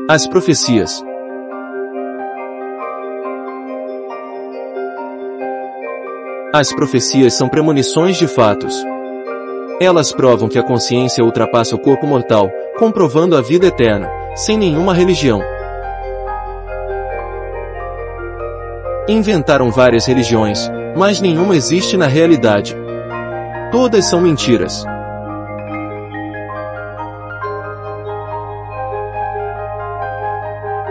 As profecias. As profecias são premonições de fatos. Elas provam que a consciência ultrapassa o corpo mortal, comprovando a vida eterna, sem nenhuma religião. Inventaram várias religiões, mas nenhuma existe na realidade. Todas são mentiras.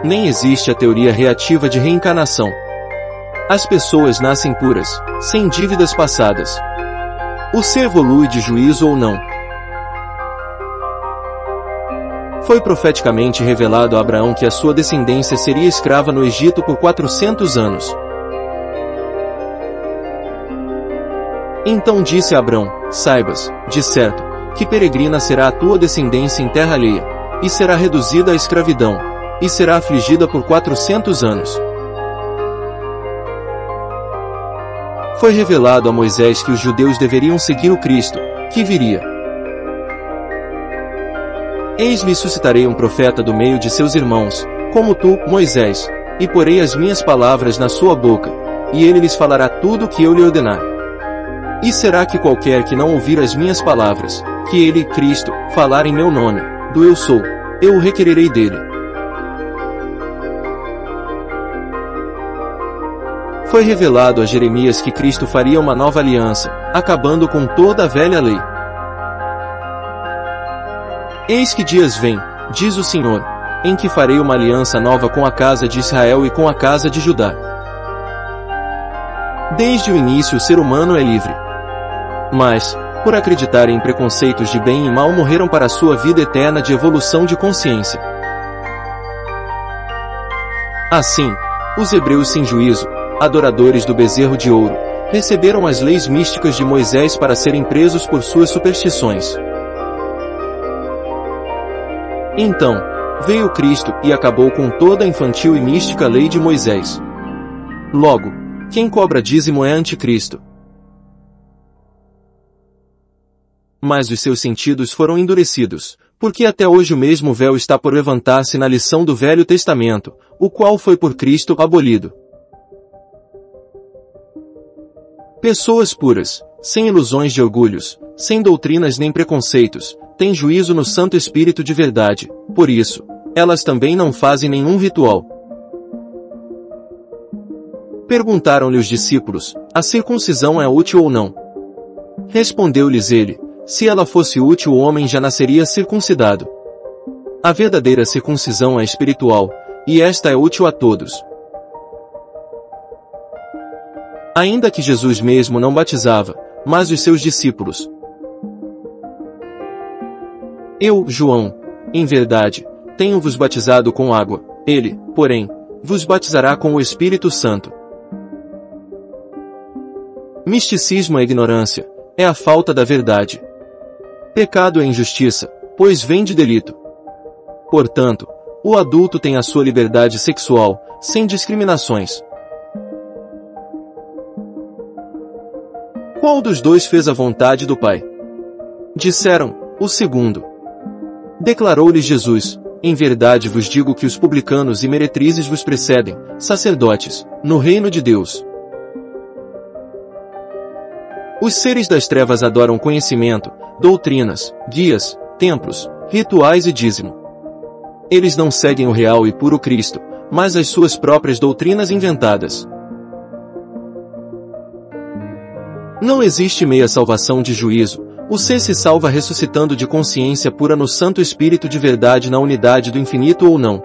Nem existe a teoria reativa de reencarnação. As pessoas nascem puras, sem dívidas passadas. O ser evolui de juízo ou não. Foi profeticamente revelado a Abraão que a sua descendência seria escrava no Egito por 400 anos. Então disse a Abrão: saibas, de certo, que peregrina será a tua descendência em terra alheia, e será reduzida à escravidão, e será afligida por 400 anos. Foi revelado a Moisés que os judeus deveriam seguir o Cristo, que viria. Eis-lhe suscitarei um profeta do meio de seus irmãos, como tu, Moisés, e porei as minhas palavras na sua boca, e ele lhes falará tudo o que eu lhe ordenar. E será que qualquer que não ouvir as minhas palavras, que ele, Cristo, falar em meu nome, do eu sou, eu o requererei dele. Foi revelado a Jeremias que Cristo faria uma nova aliança, acabando com toda a velha lei. Eis que dias vêm, diz o Senhor, em que farei uma aliança nova com a casa de Israel e com a casa de Judá. Desde o início o ser humano é livre. Mas, por acreditarem em preconceitos de bem e mal, morreram para a sua vida eterna de evolução de consciência. Assim, os hebreus sem juízo, adoradores do bezerro de ouro, receberam as leis místicas de Moisés para serem presos por suas superstições. Então, veio Cristo e acabou com toda a infantil e mística lei de Moisés. Logo, quem cobra dízimo é anticristo. Mas os seus sentidos foram endurecidos, porque até hoje o mesmo véu está por levantar-se na lição do Velho Testamento, o qual foi por Cristo abolido. Pessoas puras, sem ilusões de orgulhos, sem doutrinas nem preconceitos, têm juízo no Santo Espírito de verdade, por isso, elas também não fazem nenhum ritual. Perguntaram-lhe os discípulos: a circuncisão é útil ou não? Respondeu-lhes ele: se ela fosse útil, o homem já nasceria circuncidado. A verdadeira circuncisão é espiritual, e esta é útil a todos. Ainda que Jesus mesmo não batizava, mas os seus discípulos. Eu, João, em verdade, tenho-vos batizado com água, ele, porém, vos batizará com o Espírito Santo. Misticismo é ignorância, é a falta da verdade. Pecado é injustiça, pois vem de delito. Portanto, o adulto tem a sua liberdade sexual, sem discriminações. Qual dos dois fez a vontade do Pai? Disseram: o segundo. Declarou-lhes Jesus: em verdade vos digo que os publicanos e meretrizes vos precedem, sacerdotes, no reino de Deus. Os seres das trevas adoram conhecimento, doutrinas, guias, templos, rituais e dízimo. Eles não seguem o real e puro Cristo, mas as suas próprias doutrinas inventadas. Não existe meia salvação de juízo, o ser se salva ressuscitando de consciência pura no Santo Espírito de verdade na unidade do infinito ou não.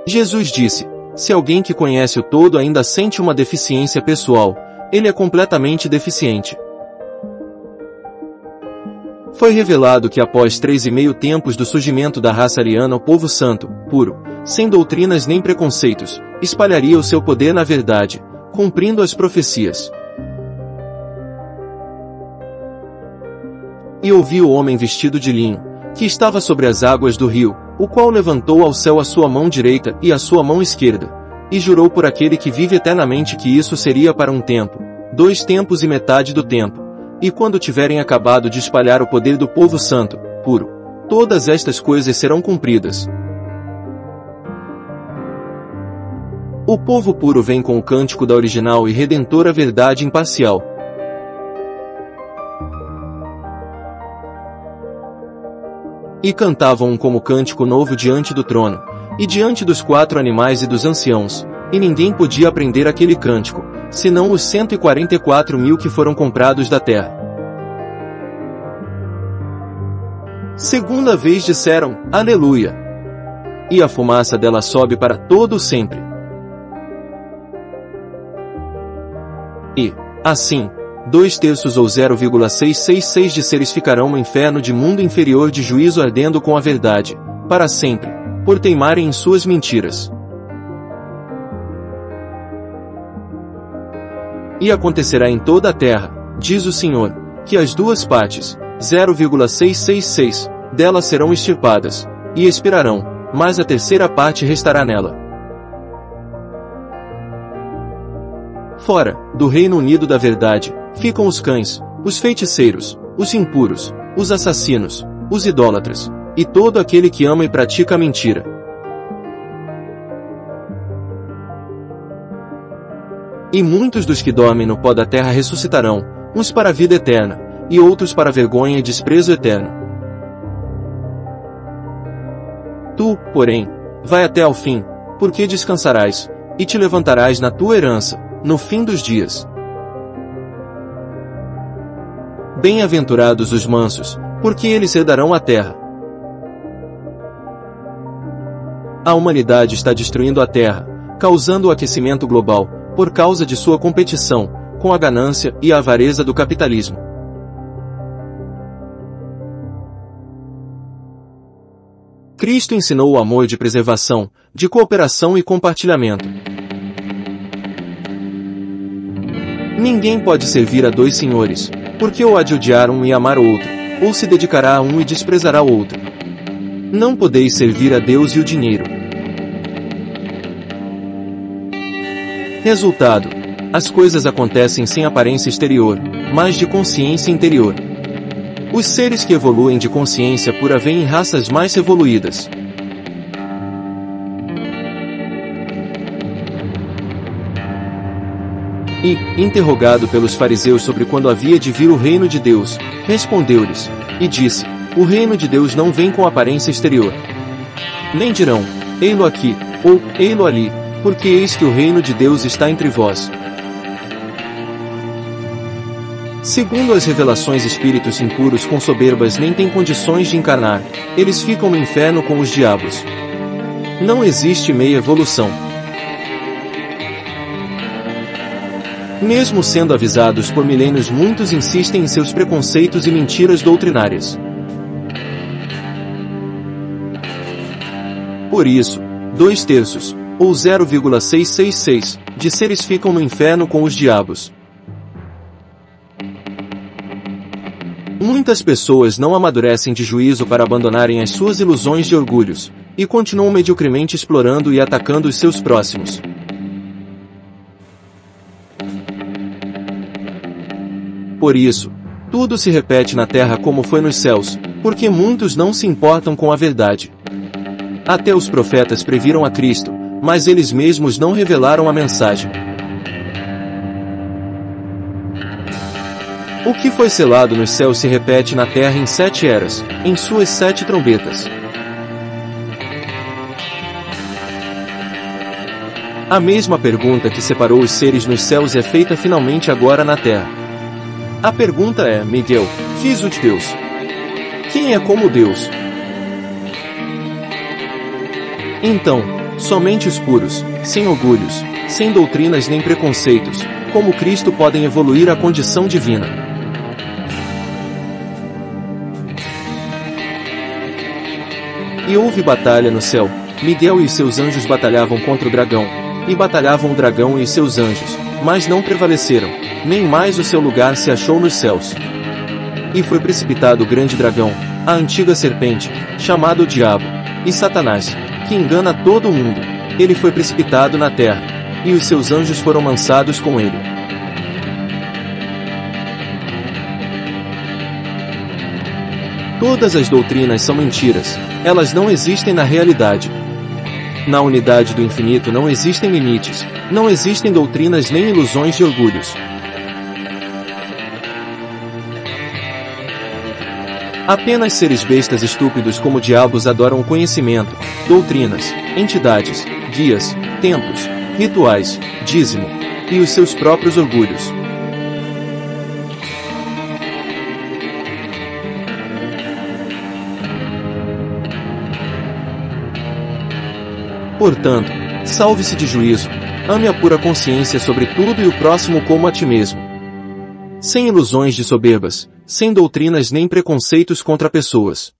Jesus disse: se alguém que conhece o todo ainda sente uma deficiência pessoal, ele é completamente deficiente. Foi revelado que após 3,5 tempos do surgimento da raça ariana, o povo santo, puro, sem doutrinas nem preconceitos, espalharia o seu poder na verdade, cumprindo as profecias. E ouvi o homem vestido de linho, que estava sobre as águas do rio, o qual levantou ao céu a sua mão direita e a sua mão esquerda, e jurou por aquele que vive eternamente que isso seria para um tempo, 2 tempos e metade do tempo, e quando tiverem acabado de espalhar o poder do povo santo, puro, todas estas coisas serão cumpridas. O povo puro vem com o cântico da original e redentora verdade imparcial. E cantavam como cântico novo diante do trono, e diante dos 4 animais e dos anciãos, e ninguém podia aprender aquele cântico, senão os 144.000 que foram comprados da terra. Segunda vez disseram, Aleluia! E a fumaça dela sobe para todo o sempre. E, assim, 2/3 ou 0,666 de seres ficarão no inferno de mundo inferior de juízo ardendo com a verdade, para sempre, por teimarem em suas mentiras. E acontecerá em toda a terra, diz o Senhor, que as 2 partes, 0,666, delas serão extirpadas, e expirarão, mas a 3ª parte restará nela. Fora, do Reino Unido da verdade, ficam os cães, os feiticeiros, os impuros, os assassinos, os idólatras, e todo aquele que ama e pratica a mentira. E muitos dos que dormem no pó da terra ressuscitarão, uns para a vida eterna, e outros para vergonha e desprezo eterno. Tu, porém, vai até ao fim, porque descansarás, e te levantarás na tua herança, no fim dos dias. Bem-aventurados os mansos, porque eles herdarão a terra. A humanidade está destruindo a terra, causando o aquecimento global, por causa de sua competição, com a ganância e a avareza do capitalismo. Cristo ensinou o amor de preservação, de cooperação e compartilhamento. Ninguém pode servir a 2 senhores, porque ou há de odiar um e amar o outro, ou se dedicará a um e desprezará o outro. Não podeis servir a Deus e o dinheiro. Resultado: as coisas acontecem sem aparência exterior, mas de consciência interior. Os seres que evoluem de consciência pura vêm em raças mais evoluídas. E, interrogado pelos fariseus sobre quando havia de vir o reino de Deus, respondeu-lhes, e disse, o reino de Deus não vem com aparência exterior. Nem dirão, ei-lo aqui, ou, ei-lo ali, porque eis que o reino de Deus está entre vós. Segundo as revelações, espíritos impuros com soberbas nem têm condições de encarnar, eles ficam no inferno com os diabos. Não existe meia evolução. Mesmo sendo avisados por milênios, muitos insistem em seus preconceitos e mentiras doutrinárias. Por isso, 2/3, ou 0,666, de seres ficam no inferno com os diabos. Muitas pessoas não amadurecem de juízo para abandonarem as suas ilusões de orgulhos, e continuam mediocremente explorando e atacando os seus próximos. Por isso, tudo se repete na terra como foi nos céus, porque muitos não se importam com a verdade. Até os profetas previram a Cristo, mas eles mesmos não revelaram a mensagem. O que foi selado nos céus se repete na terra em 7 eras, em suas 7 trombetas. A mesma pergunta que separou os seres nos céus é feita finalmente agora na terra. A pergunta é, Miguel, filho de Deus, quem é como Deus? Então, somente os puros, sem orgulhos, sem doutrinas nem preconceitos, como Cristo podem evoluir à condição divina. E houve batalha no céu, Miguel e seus anjos batalhavam contra o dragão, e batalhavam o dragão e seus anjos, mas não prevaleceram, nem mais o seu lugar se achou nos céus. E foi precipitado o grande dragão, a antiga serpente, chamado o Diabo, e Satanás, que engana todo o mundo. Ele foi precipitado na terra, e os seus anjos foram lançados com ele. Todas as doutrinas são mentiras, elas não existem na realidade. Na unidade do infinito não existem limites, não existem doutrinas nem ilusões de orgulhos. Apenas seres bestas estúpidos como diabos adoram o conhecimento, doutrinas, entidades, guias, templos, rituais, dízimo, e os seus próprios orgulhos. Portanto, salve-se de juízo, ame a pura consciência sobre tudo e o próximo como a ti mesmo. Sem ilusões de soberbas, sem doutrinas nem preconceitos contra pessoas.